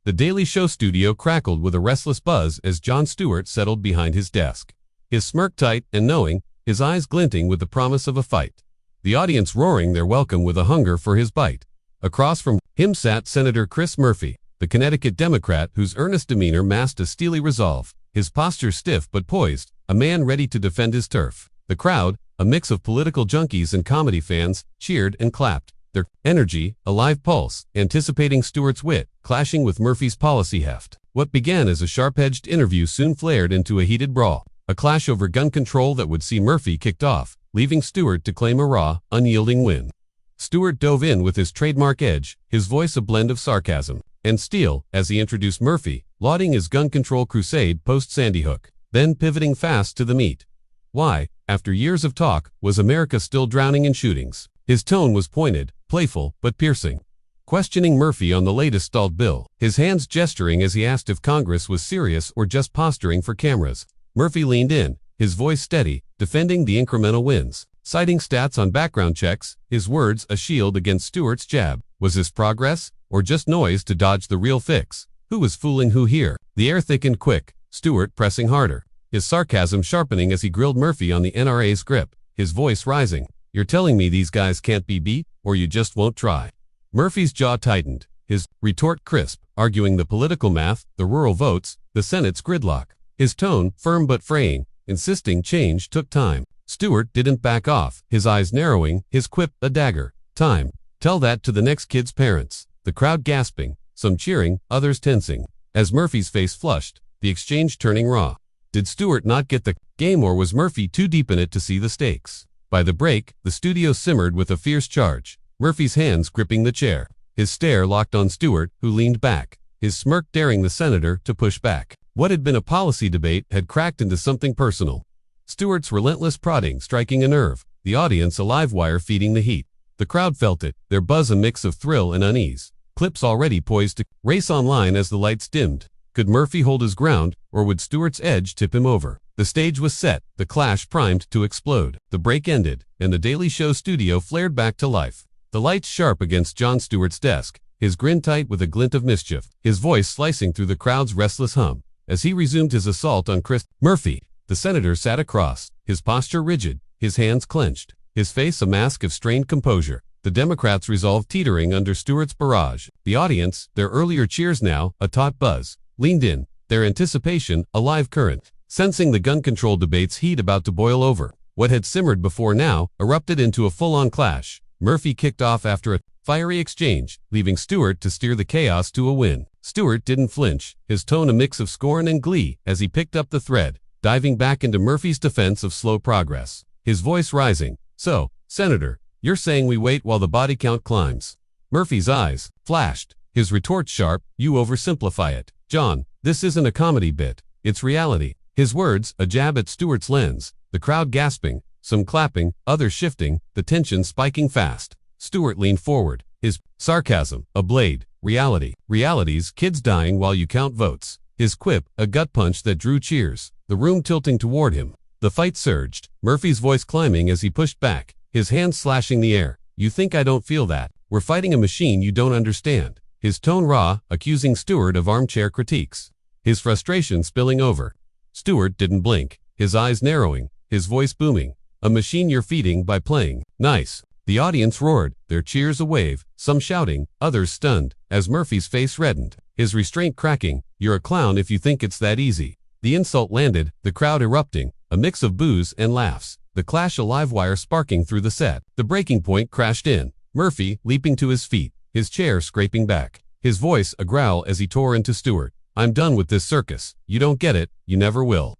The Daily Show studio crackled with a restless buzz as Jon Stewart settled behind his desk. His smirk tight and knowing, his eyes glinting with the promise of a fight. The audience roaring their welcome with a hunger for his bite. Across from him sat Senator Chris Murphy, the Connecticut Democrat whose earnest demeanor masked a steely resolve, his posture stiff but poised, a man ready to defend his turf. The crowd, a mix of political junkies and comedy fans, cheered and clapped, their energy a live pulse, anticipating Stewart's wit, clashing with Murphy's policy heft. What began as a sharp-edged interview soon flared into a heated brawl, a clash over gun control that would see Murphy kicked off, leaving Stewart to claim a raw, unyielding win. Stewart dove in with his trademark edge, his voice a blend of sarcasm and steel as he introduced Murphy, lauding his gun control crusade post-Sandy Hook, then pivoting fast to the meat. Why, after years of talk, was America still drowning in shootings? His tone was pointed, playful, but piercing. Questioning Murphy on the latest stalled bill, his hands gesturing as he asked if Congress was serious or just posturing for cameras. Murphy leaned in, his voice steady, defending the incremental wins, citing stats on background checks, his words a shield against Stewart's jab. Was this progress, or just noise to dodge the real fix? Who was fooling who here? The air thickened quick, Stewart pressing harder, his sarcasm sharpening as he grilled Murphy on the NRA's grip, his voice rising. You're telling me these guys can't be beat, or you just won't try? Murphy's jaw tightened, his retort crisp, arguing the political math, the rural votes, the Senate's gridlock. His tone, firm but fraying, insisting change took time. Stewart didn't back off, his eyes narrowing, his quip a dagger. Time. Tell that to the next kid's parents. The crowd gasping, some cheering, others tensing. As Murphy's face flushed, the exchange turning raw. Did Stewart not get the game, or was Murphy too deep in it to see the stakes? By the break, the studio simmered with a fierce charge, Murphy's hands gripping the chair, his stare locked on Stewart, who leaned back, his smirk daring the senator to push back. What had been a policy debate had cracked into something personal. Stewart's relentless prodding striking a nerve, the audience a live wire feeding the heat. The crowd felt it, their buzz a mix of thrill and unease, clips already poised to race online as the lights dimmed. Could Murphy hold his ground, or would Stewart's edge tip him over? The stage was set, the clash primed to explode. The break ended, and the Daily Show studio flared back to life. The lights sharp against Jon Stewart's desk, his grin tight with a glint of mischief, his voice slicing through the crowd's restless hum. As he resumed his assault on Chris Murphy, the senator sat across, his posture rigid, his hands clenched, his face a mask of strained composure. The Democrats' resolve teetering under Stewart's barrage. The audience, their earlier cheers now a taut buzz, leaned in, their anticipation a live current. Sensing the gun control debate's heat about to boil over, what had simmered before now erupted into a full-on clash. Murphy kicked off after a fiery exchange, leaving Stewart to steer the chaos to a win. Stewart didn't flinch, his tone a mix of scorn and glee as he picked up the thread, diving back into Murphy's defense of slow progress, his voice rising. So, Senator, you're saying we wait while the body count climbs? Murphy's eyes flashed, his retort sharp. You oversimplify it. John, this isn't a comedy bit, it's reality. His words a jab at Stewart's lens, the crowd gasping, some clapping, others shifting, the tension spiking fast. Stewart leaned forward, his sarcasm a blade. Reality. Reality's kids dying while you count votes. His quip a gut punch that drew cheers, the room tilting toward him. The fight surged, Murphy's voice climbing as he pushed back, his hands slashing the air. You think I don't feel that? We're fighting a machine you don't understand. His tone raw, accusing Stewart of armchair critiques, his frustration spilling over. Stewart didn't blink, his eyes narrowing, his voice booming. A machine you're feeding by playing nice. The audience roared, their cheers a wave, some shouting, others stunned, as Murphy's face reddened, his restraint cracking. You're a clown if you think it's that easy. The insult landed, the crowd erupting, a mix of boos and laughs, the clash a live wire sparking through the set. The breaking point crashed in, Murphy leaping to his feet, his chair scraping back, his voice a growl as he tore into Stewart. I'm done with this circus. You don't get it, you never will.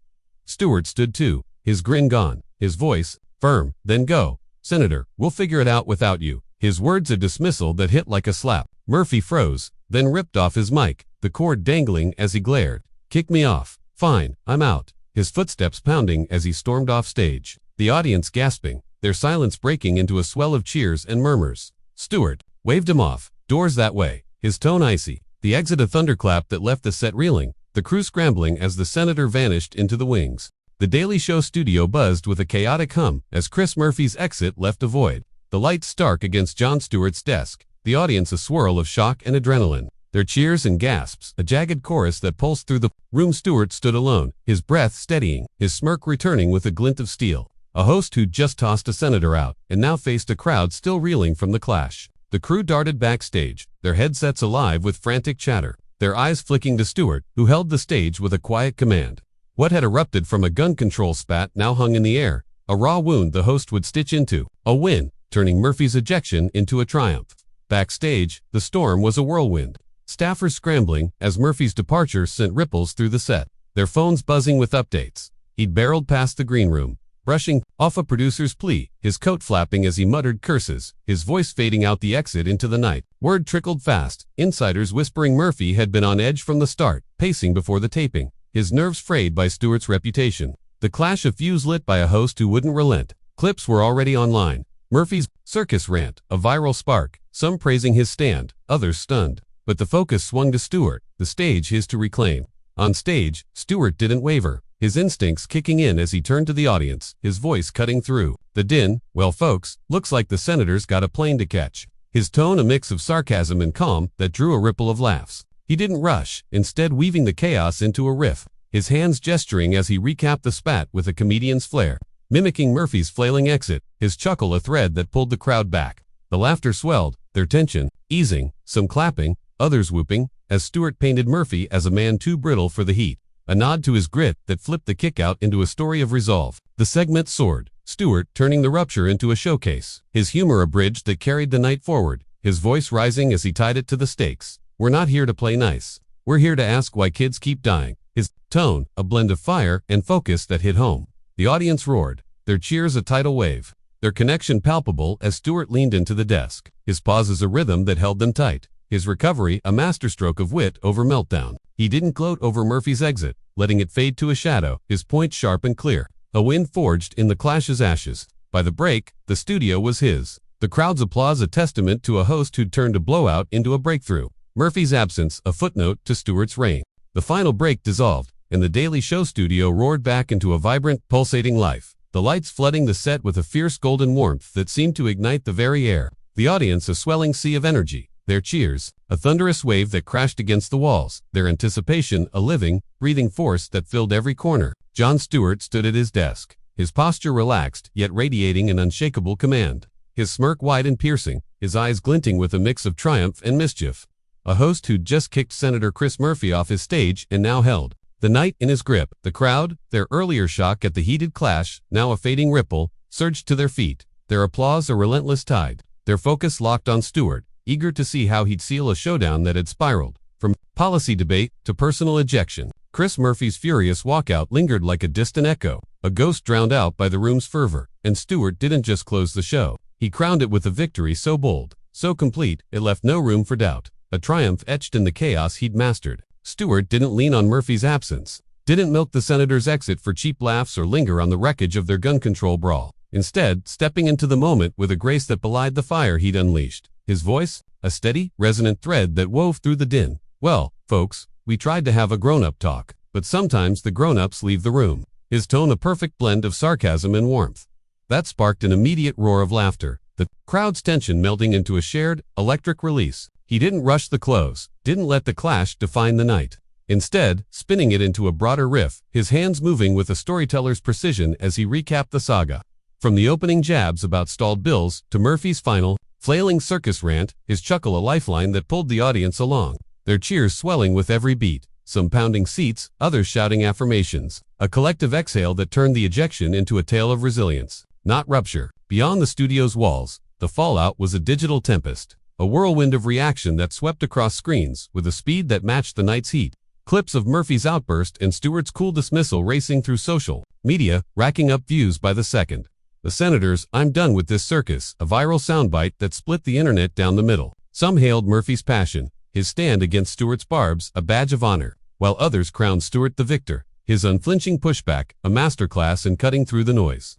Stewart stood too, his grin gone, his voice firm. Then go. Senator, we'll figure it out without you. His words a dismissal that hit like a slap. Murphy froze, then ripped off his mic, the cord dangling as he glared. Kick me off. Fine, I'm out. His footsteps pounding as he stormed off stage. The audience gasping, their silence breaking into a swell of cheers and murmurs. Stewart waved him off. Doors that way. His tone icy. The exit a thunderclap that left the set reeling, the crew scrambling as the senator vanished into the wings. The Daily Show studio buzzed with a chaotic hum as Chris Murphy's exit left a void. The lights stark against Jon Stewart's desk, the audience a swirl of shock and adrenaline. Their cheers and gasps, a jagged chorus that pulsed through the room. Stewart stood alone, his breath steadying, his smirk returning with a glint of steel. A host who'd just tossed a senator out, and now faced a crowd still reeling from the clash. The crew darted backstage, their headsets alive with frantic chatter, their eyes flicking to Stewart, who held the stage with a quiet command. What had erupted from a gun control spat now hung in the air, a raw wound the host would stitch into, a win, turning Murphy's ejection into a triumph. Backstage, the storm was a whirlwind. Staffers scrambling as Murphy's departure sent ripples through the set, their phones buzzing with updates. He'd barreled past the green room, brushing off a producer's plea, his coat flapping as he muttered curses, his voice fading out the exit into the night. Word trickled fast, insiders whispering Murphy had been on edge from the start, pacing before the taping, his nerves frayed by Stewart's reputation. The clash, a fuse lit by a host who wouldn't relent. Clips were already online. Murphy's circus rant, a viral spark, some praising his stand, others stunned. But the focus swung to Stewart, the stage his to reclaim. On stage, Stewart didn't waver, his instincts kicking in as he turned to the audience, his voice cutting through the din. Well folks, looks like the senator's got a plane to catch. His tone a mix of sarcasm and calm that drew a ripple of laughs. He didn't rush, instead weaving the chaos into a riff, his hands gesturing as he recapped the spat with a comedian's flair, mimicking Murphy's flailing exit, his chuckle a thread that pulled the crowd back. The laughter swelled, their tension easing, some clapping, others whooping, as Stewart painted Murphy as a man too brittle for the heat, a nod to his grit that flipped the kickout into a story of resolve. The segment soared, Stewart turning the rupture into a showcase, his humor a bridge that carried the night forward, his voice rising as he tied it to the stakes. We're not here to play nice. We're here to ask why kids keep dying. His tone, a blend of fire and focus that hit home. The audience roared, their cheers a tidal wave, their connection palpable as Stewart leaned into the desk, his pauses a rhythm that held them tight. His recovery, a masterstroke of wit over meltdown. He didn't gloat over Murphy's exit, letting it fade to a shadow, his point sharp and clear. A wind forged in the clash's ashes. By the break, the studio was his. The crowd's applause a testament to a host who'd turned a blowout into a breakthrough. Murphy's absence, a footnote to Stewart's reign. The final break dissolved, and the Daily Show studio roared back into a vibrant, pulsating life. The lights flooding the set with a fierce golden warmth that seemed to ignite the very air. The audience a swelling sea of energy. Their cheers, a thunderous wave that crashed against the walls, their anticipation, a living, breathing force that filled every corner. Jon Stewart stood at his desk, his posture relaxed, yet radiating an unshakable command. His smirk wide and piercing, his eyes glinting with a mix of triumph and mischief. A host who'd just kicked Senator Chris Murphy off his stage and now held the night in his grip. The crowd, their earlier shock at the heated clash, now a fading ripple, surged to their feet, their applause a relentless tide, their focus locked on Stewart, eager to see how he'd seal a showdown that had spiraled from policy debate to personal ejection. Chris Murphy's furious walkout lingered like a distant echo, a ghost drowned out by the room's fervor, and Stewart didn't just close the show. He crowned it with a victory so bold, so complete, it left no room for doubt, a triumph etched in the chaos he'd mastered. Stewart didn't lean on Murphy's absence, didn't milk the senator's exit for cheap laughs or linger on the wreckage of their gun control brawl. Instead, stepping into the moment with a grace that belied the fire he'd unleashed. His voice, a steady, resonant thread that wove through the din. Well, folks, we tried to have a grown-up talk, but sometimes the grown-ups leave the room. His tone a perfect blend of sarcasm and warmth. That sparked an immediate roar of laughter, the crowd's tension melting into a shared, electric release. He didn't rush the close, didn't let the clash define the night. Instead, spinning it into a broader riff, his hands moving with a storyteller's precision as he recapped the saga. From the opening jabs about stalled bills to Murphy's final, flailing circus rant, his chuckle a lifeline that pulled the audience along, their cheers swelling with every beat, some pounding seats, others shouting affirmations, a collective exhale that turned the ejection into a tale of resilience, not rupture. Beyond the studio's walls, the fallout was a digital tempest, a whirlwind of reaction that swept across screens with a speed that matched the night's heat. Clips of Murphy's outburst and Stewart's cool dismissal racing through social media, racking up views by the second. The senator's "I'm done with this circus," a viral soundbite that split the internet down the middle. Some hailed Murphy's passion, his stand against Stewart's barbs, a badge of honor, while others crowned Stewart the victor, his unflinching pushback, a masterclass in cutting through the noise.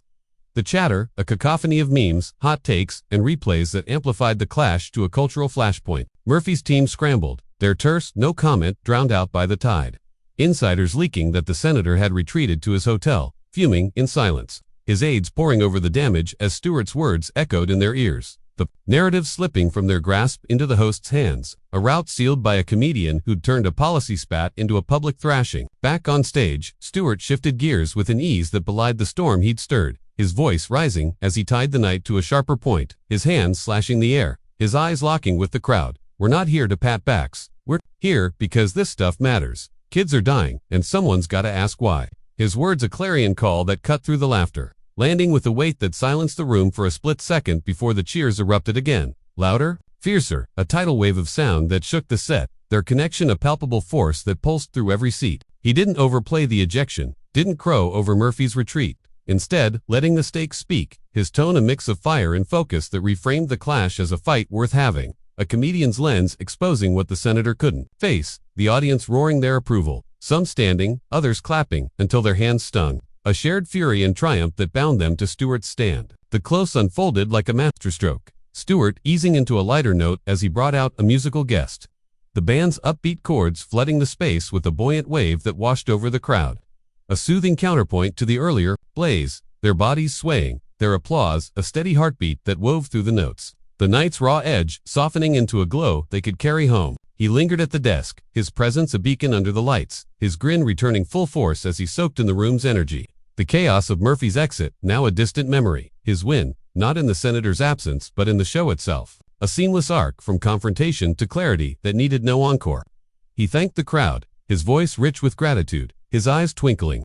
The chatter, a cacophony of memes, hot takes, and replays that amplified the clash to a cultural flashpoint. Murphy's team scrambled, their terse "no comment" drowned out by the tide. Insiders leaking that the senator had retreated to his hotel, fuming in silence. His aides poring over the damage as Stewart's words echoed in their ears. the narrative slipping from their grasp into the host's hands, a route sealed by a comedian who'd turned a policy spat into a public thrashing. Back on stage, Stewart shifted gears with an ease that belied the storm he'd stirred, his voice rising as he tied the night to a sharper point, his hands slashing the air, his eyes locking with the crowd. We're not here to pat backs. We're here because this stuff matters. Kids are dying, and someone's gotta ask why. His words a clarion call that cut through the laughter, landing with a weight that silenced the room for a split second before the cheers erupted again. Louder, fiercer, a tidal wave of sound that shook the set, their connection a palpable force that pulsed through every seat. He didn't overplay the ejection, didn't crow over Murphy's retreat. Instead, letting the stakes speak, his tone a mix of fire and focus that reframed the clash as a fight worth having. A comedian's lens exposing what the senator couldn't face, the audience roaring their approval, some standing, others clapping, until their hands stung. A shared fury and triumph that bound them to Stewart's stand. The close unfolded like a masterstroke, Stewart easing into a lighter note as he brought out a musical guest. The band's upbeat chords flooding the space with a buoyant wave that washed over the crowd. A soothing counterpoint to the earlier blaze, their bodies swaying, their applause a steady heartbeat that wove through the notes. The night's raw edge softening into a glow they could carry home. He lingered at the desk, his presence a beacon under the lights, his grin returning full force as he soaked in the room's energy. The chaos of Murphy's exit, now a distant memory. His win, not in the senator's absence but in the show itself. A seamless arc from confrontation to clarity that needed no encore. He thanked the crowd, his voice rich with gratitude, his eyes twinkling,